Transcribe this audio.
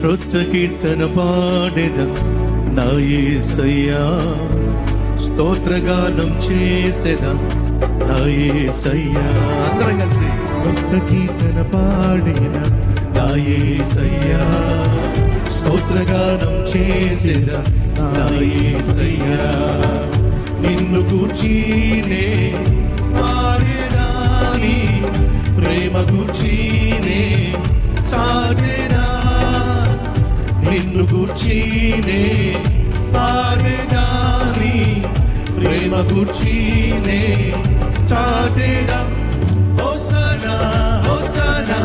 క్రొత్త కీర్తన పాడెద నా యేసయ్యా, స్తోత్రగానం చేసెద నా యేసయ్యా. అందరం కలిసి క్రొత్త కీర్తన పాడెద నా యేసయ్యా, స్తోత్రగానం చేసెద నా యేసయ్యా. నిన్ను గూర్చీనే పాడెదాని, ప్రేమ గూర్చీనే సాగెదా. నిన్ను గూర్చీనే పాడెదాని, ప్రేమ గూర్చీనే చాటెదా. Hosanna hosanna